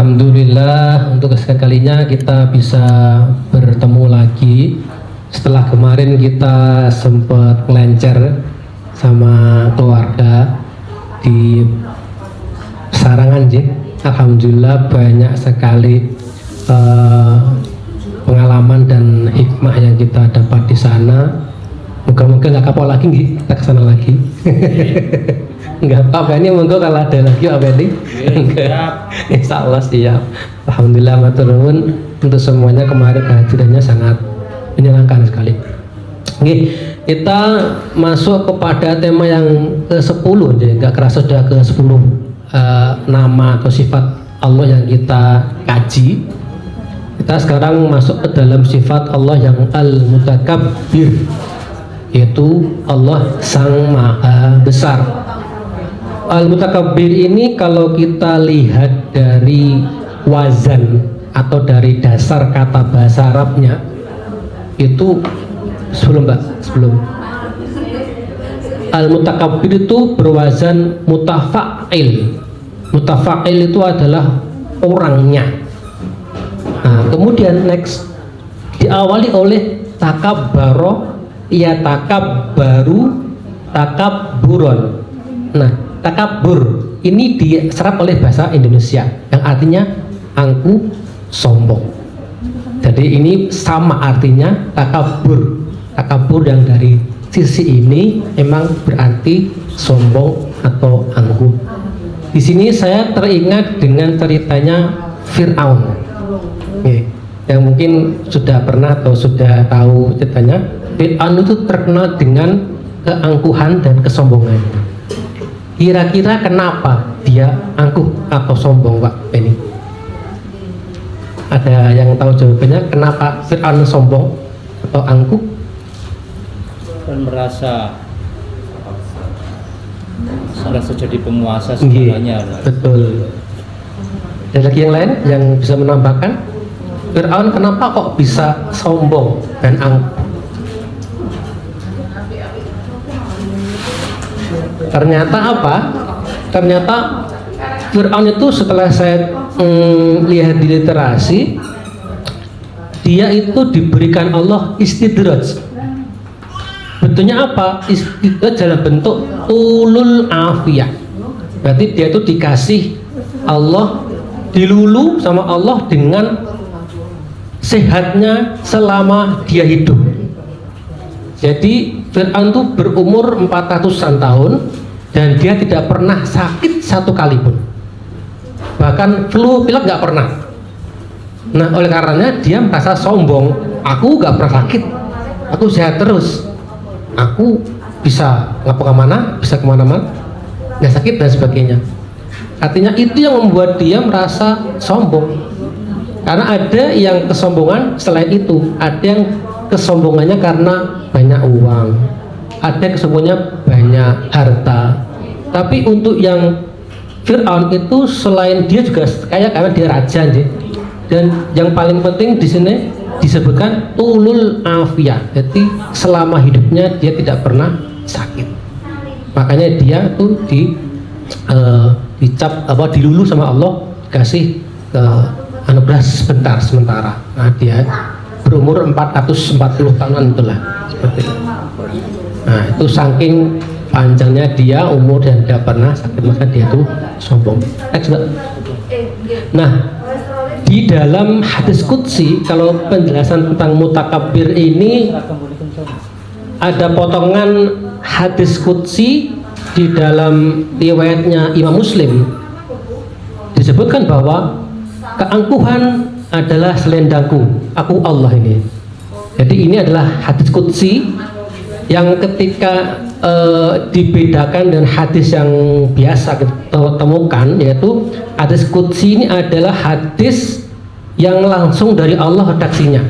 Alhamdulillah untuk kesekian kalinya kita bisa bertemu lagi setelah kemarin kita sempat ngelencer sama keluarga di Sarangan J. Alhamdulillah banyak sekali pengalaman dan hikmah yang kita dapat di sana. Moga-moga nggak kapok lagi nih, kita kesana lagi. Enggak apa-apa, ini monggo kalau ada lagi apa ini? Enggak. Insya Allah siap. Alhamdulillah matur nuwun untuk semuanya, kemarin kehadirannya sangat menyenangkan sekali. Oke, kita masuk kepada tema yang ke-10, jadi nggak kerasa sudah ke-10 nama atau sifat Allah yang kita kaji. Kita sekarang masuk ke dalam sifat Allah yang Al-Mutakabbir, yaitu Allah Sang Maha Besar. Al-Mutakabbir ini kalau kita lihat dari wazan atau dari dasar kata bahasa Arabnya itu sebelum Al-Mutakabbir itu berwazan mutafa'il. Mutafa'il itu adalah orangnya. Nah, kemudian next diawali oleh takabbaro, ya takabbaru, takabburon. Nah, takabbur ini diserap oleh bahasa Indonesia yang artinya angku, sombong. Jadi ini sama artinya takabbur. Takabbur yang dari sisi ini memang berarti sombong atau angkuh. Di sini saya teringat dengan ceritanya Fir'aun. Yang mungkin sudah pernah atau sudah tahu ceritanya. Fir'aun itu terkenal dengan keangkuhan dan kesombongannya. Kira-kira kenapa dia angkuh atau sombong, Pak Benny? Ada yang tahu jawabannya kenapa Fir'aun sombong atau angkuh? Dan merasa jadi penguasa segalanya. Betul. Ada lagi yang lain yang bisa menambahkan? Fir'aun kenapa kok bisa sombong dan angkuh? Ternyata apa? Ternyata Fir'aun itu setelah saya lihat di literasi, dia itu diberikan Allah istidraj. Bentuknya apa? Istidraj dalam bentuk ulul afiyah. Berarti dia itu dikasih Allah, dilulu sama Allah dengan sehatnya selama dia hidup. Jadi Fir'aun itu berumur 400-an tahun dan dia tidak pernah sakit satu kali pun. Bahkan flu, pilek nggak pernah. Nah, oleh karenanya dia merasa sombong. Aku nggak pernah sakit, aku sehat terus. Aku bisa kemana-mana, bisa kemana-mana, nggak sakit dan sebagainya. Artinya itu yang membuat dia merasa sombong. Karena ada yang kesombongan selain itu, ada yang kesombongannya karena banyak uang, ada kesombongannya banyak harta. Tapi untuk yang Fir'aun itu selain dia juga kaya karena dia raja, dan yang paling penting di sini disebutkan ulul afiyah. Jadi selama hidupnya dia tidak pernah sakit. Makanya dia tuh dicap dilulu sama Allah, dikasih anugerah sementara. Nah, dia berumur 440 tahunan itulah seperti itu. Nah, itu saking panjangnya dia umur dan tidak pernah sakit, maka dia itu sombong. Nah, di dalam hadis qudsi, kalau penjelasan tentang mutakabbir ini ada potongan hadis qudsi di dalam riwayatnya Imam Muslim, disebutkan bahwa keangkuhan adalah selendangku, aku Allah ini. Jadi ini adalah hadis qudsi yang ketika dibedakan dengan hadis yang biasa kita temukan, yaitu hadis qudsi ini adalah hadis yang langsung dari Allah redaksinya.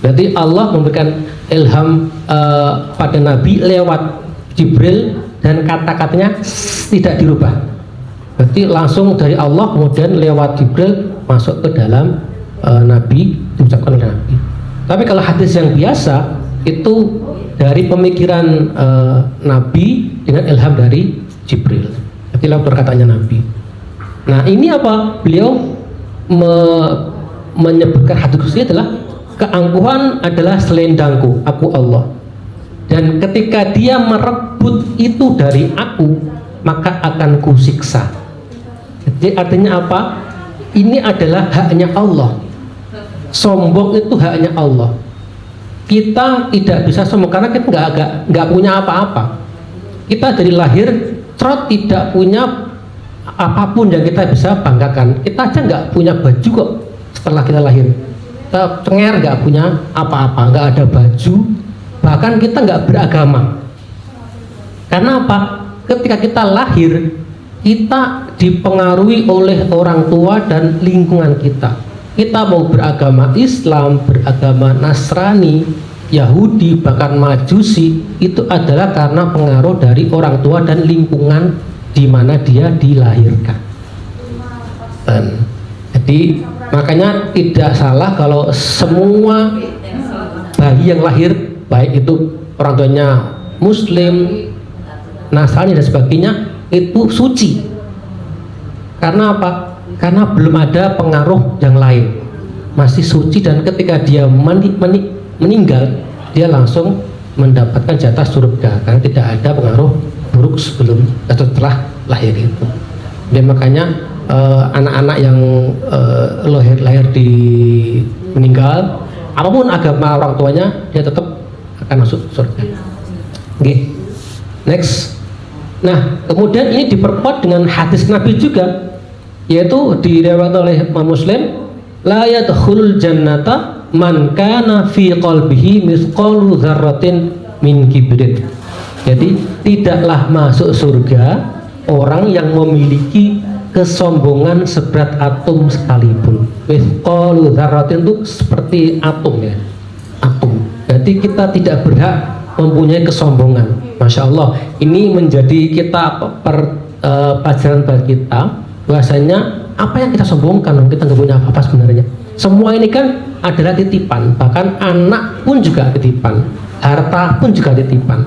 Berarti Allah memberikan ilham pada Nabi lewat Jibril dan kata-katanya tidak dirubah. Berarti langsung dari Allah kemudian lewat Jibril masuk ke dalam Nabi, diucapkan oleh Nabi. Tapi kalau hadis yang biasa itu dari pemikiran Nabi dengan ilham dari Jibril. Berarti lewat perkataannya Nabi. Nah, ini apa? Beliau menyebutkan hadis kursi adalah keangkuhan adalah selendangku, aku Allah. Dan ketika dia merebut itu dari aku, maka akan kusiksa. Jadi artinya apa? Ini adalah haknya Allah. Sombong itu haknya Allah. Kita tidak bisa sombong karena kita nggak punya apa-apa. Kita dari lahir tidak punya apapun yang kita bisa banggakan. Kita aja nggak punya baju kok setelah kita lahir. Kita cengar nggak punya apa-apa, nggak ada baju. Bahkan kita nggak beragama. Karena apa? Ketika kita lahir, kita dipengaruhi oleh orang tua dan lingkungan kita. Kita mau beragama Islam, beragama Nasrani, Yahudi, bahkan Majusi, itu adalah karena pengaruh dari orang tua dan lingkungan di mana dia dilahirkan. Jadi makanya tidak salah kalau semua bayi yang lahir, baik itu orang tuanya Muslim, Nasrani dan sebagainya, itu suci. Karena apa? Karena belum ada pengaruh yang lain, masih suci, dan ketika dia meninggal, dia langsung mendapatkan jatah surga karena tidak ada pengaruh buruk sebelum atau setelah lahir itu. Dan makanya anak-anak yang lahir di meninggal, apapun agama orang tuanya, dia tetap akan masuk surga. Oke. Next. Nah, kemudian ini diperkuat dengan hadis Nabi juga, yaitu diriwayatkan oleh Imam Muslim, la yadkhulul jannata man kana fi qalbihi mithqalu dzarratin min kibrit. Jadi tidaklah masuk surga orang yang memiliki kesombongan seberat atom sekalipun. Mithqalu dzarratin itu seperti atom ya, atom. Jadi kita tidak berhak mempunyai kesombongan. Masya Allah, ini menjadi kita pelajaran bagi kita bahwasanya apa yang kita sombongkan, kita nggak punya apa-apa sebenarnya. Semua ini kan adalah titipan, bahkan anak pun juga titipan, harta pun juga titipan.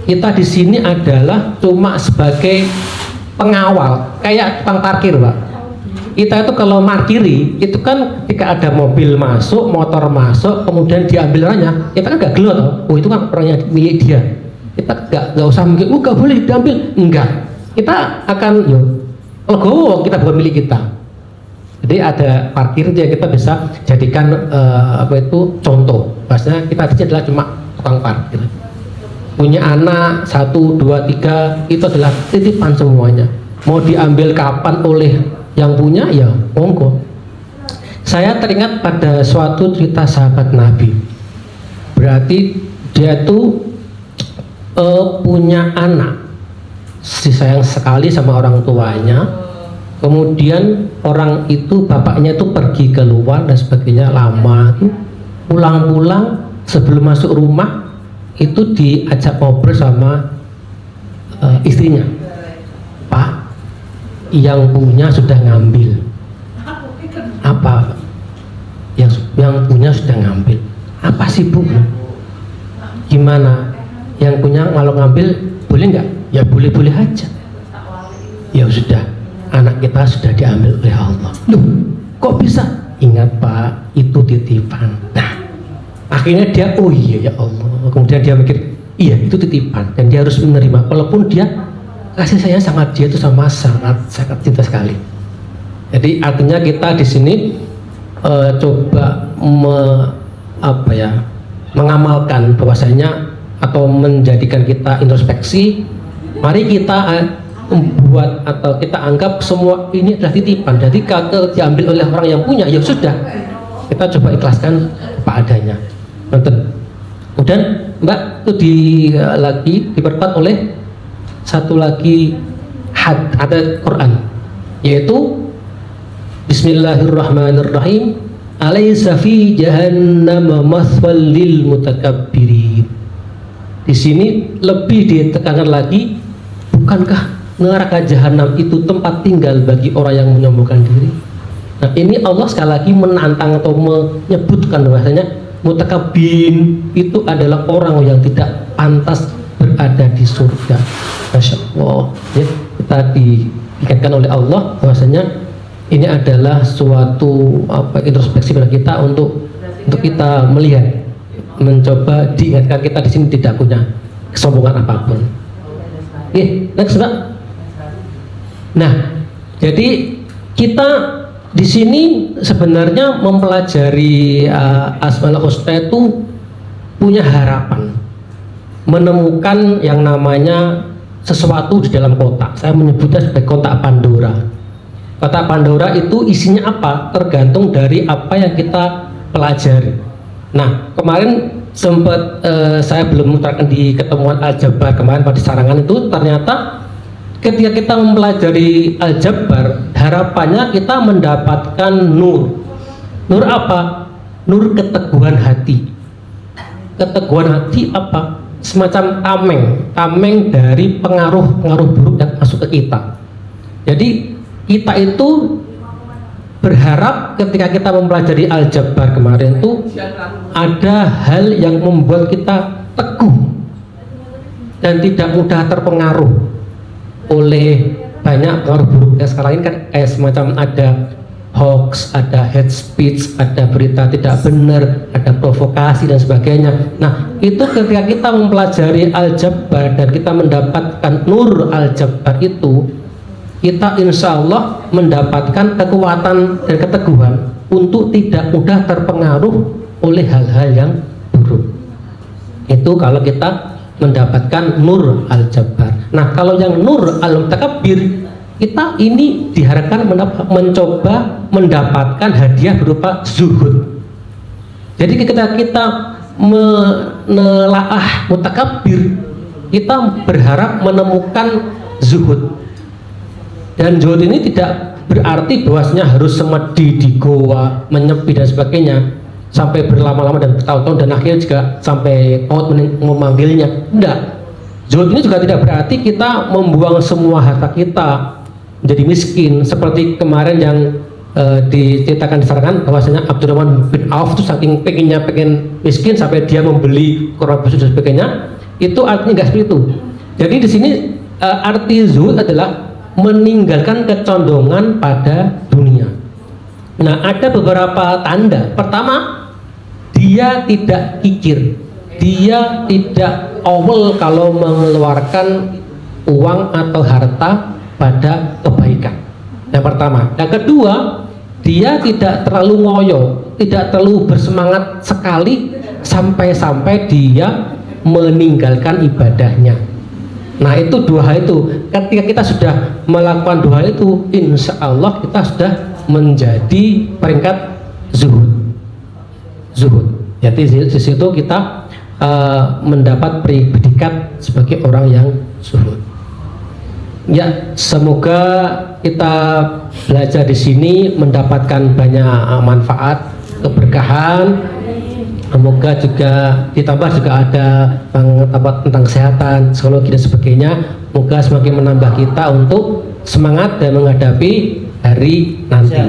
Kita di sini adalah cuma sebagai pengawal, kayak tukang parkir, Pak. Kita itu kalau markiri, itu kan ketika ada mobil masuk, motor masuk, kemudian diambil orangnya, kita kan nggak gelo toh, oh itu kan orangnya milik dia. Kita nggak usah mikir, oh nggak boleh diambil, enggak. Kita akan, legowo, kita bukan milik kita. Jadi ada parkir yang kita bisa jadikan contoh. Bahasanya kita di sini adalah cuma tukang parkir. Punya anak 1, 2, 3 itu adalah titipan semuanya. Mau diambil kapan oleh yang punya, ya monggo. Saya teringat pada suatu cerita sahabat Nabi. Berarti dia tuh punya anak, disayang sekali sama orang tuanya. Kemudian orang itu, bapaknya itu pergi keluar dan sebagainya lama. Pulang-pulang sebelum masuk rumah itu diajak ngobrol sama istrinya. Pak, yang punya sudah ngambil. Apa? Yang punya sudah ngambil. Apa sih Bu? Gimana? Yang punya kalau ngambil boleh nggak? Ya boleh-boleh aja. Ya sudah, anak kita sudah diambil oleh Allah. Loh, kok bisa? Ingat Pak, itu titipan. Nah, akhirnya dia, oh iya ya Allah. Kemudian dia mikir, iya itu titipan dan dia harus menerima. Walaupun dia kasih sayang sangat, dia itu sama sangat cinta sekali. Jadi artinya kita di sini coba mengamalkan bahwasanya atau menjadikan kita introspeksi. Mari kita membuat atau kita anggap semua ini adalah titipan. Jadi kalau diambil oleh orang yang punya, ya sudah, kita coba ikhlaskan apa adanya. Kemudian Mbak itu lagi diperkuat oleh satu lagi ada Quran, yaitu Bismillahirrahmanirrahim, alaysa fi jahannam maswal lil mutakabbirin. Di sini lebih ditekankan lagi, bukankah neraka jahanam itu tempat tinggal bagi orang yang menyombongkan diri? Nah, ini Allah sekali lagi menantang atau menyebutkan bahwasanya mutakabbin itu adalah orang yang tidak pantas berada di surga. Masya Allah, ya, kita diingatkan oleh Allah bahwasanya ini adalah suatu introspeksi pada kita untuk kita melihat, mencoba diingatkan kita di sini tidak punya kesombongan apapun. Next, Mbak. Nah, jadi kita di sini sebenarnya mempelajari Asmaul Husna itu punya harapan menemukan yang namanya sesuatu di dalam kotak. Saya menyebutnya sebagai kotak Pandora. Kotak Pandora itu isinya apa? Tergantung dari apa yang kita pelajari. Nah, kemarin sempat saya belum menerangkan di ketemuan Al-Jabar kemarin pada Sarangan itu, ternyata ketika kita mempelajari Al-Jabar, harapannya kita mendapatkan nur. Nur apa? Nur keteguhan hati. Keteguhan hati apa? Semacam tameng dari pengaruh-pengaruh buruk yang masuk ke kita. Jadi kita itu berharap ketika kita mempelajari Al-Jabar kemarin itu ada hal yang membuat kita teguh dan tidak mudah terpengaruh oleh banyak pengaruh buruk. Ya, sekarang ini kan kayak semacam ada hoax, ada hate speech, ada berita tidak benar, ada provokasi dan sebagainya. Nah, itu ketika kita mempelajari Al-Jabar dan kita mendapatkan nur Al-Jabar itu, kita insya Allah mendapatkan kekuatan dan keteguhan untuk tidak mudah terpengaruh oleh hal-hal yang buruk. Itu kalau kita mendapatkan nur Al-Jabar. Nah, kalau yang nur Al-Mutakabbir, kita ini diharapkan mencoba mendapatkan hadiah berupa zuhud. Jadi ketika kita menelaah mutakabbir, kita berharap menemukan zuhud. Dan zuhud ini tidak berarti bahwasanya harus semedi di goa, menyepi dan sebagainya sampai berlama-lama dan bertahun-tahun dan akhirnya juga sampai maut memanggilnya. Tidak. Zuhud ini juga tidak berarti kita membuang semua harta kita menjadi miskin seperti kemarin yang diceritakan di Sarangan bahwasanya Abdurrahman bin Auf itu saking pengen miskin sampai dia membeli korban busuk dan sebagainya. Itu artinya nggak seperti itu. Jadi di sini arti zuhud adalah meninggalkan kecondongan pada dunia. Nah, ada beberapa tanda. Pertama, dia tidak kikir, dia tidak awal kalau mengeluarkan uang atau harta pada kebaikan. Yang pertama. Yang kedua, dia tidak terlalu ngoyo, tidak terlalu bersemangat sekali sampai dia meninggalkan ibadahnya. Nah, itu dua hal itu. Ketika kita sudah melakukan dua hal itu, insya Allah kita sudah menjadi peringkat zuhud. Jadi di situ kita mendapat predikat sebagai orang yang zuhud. Ya, semoga kita belajar di sini mendapatkan banyak manfaat, keberkahan. Semoga juga ditambah juga ada tentang kesehatan, psikologi dan sebagainya. Semoga semakin menambah kita untuk semangat dan menghadapi hari nanti.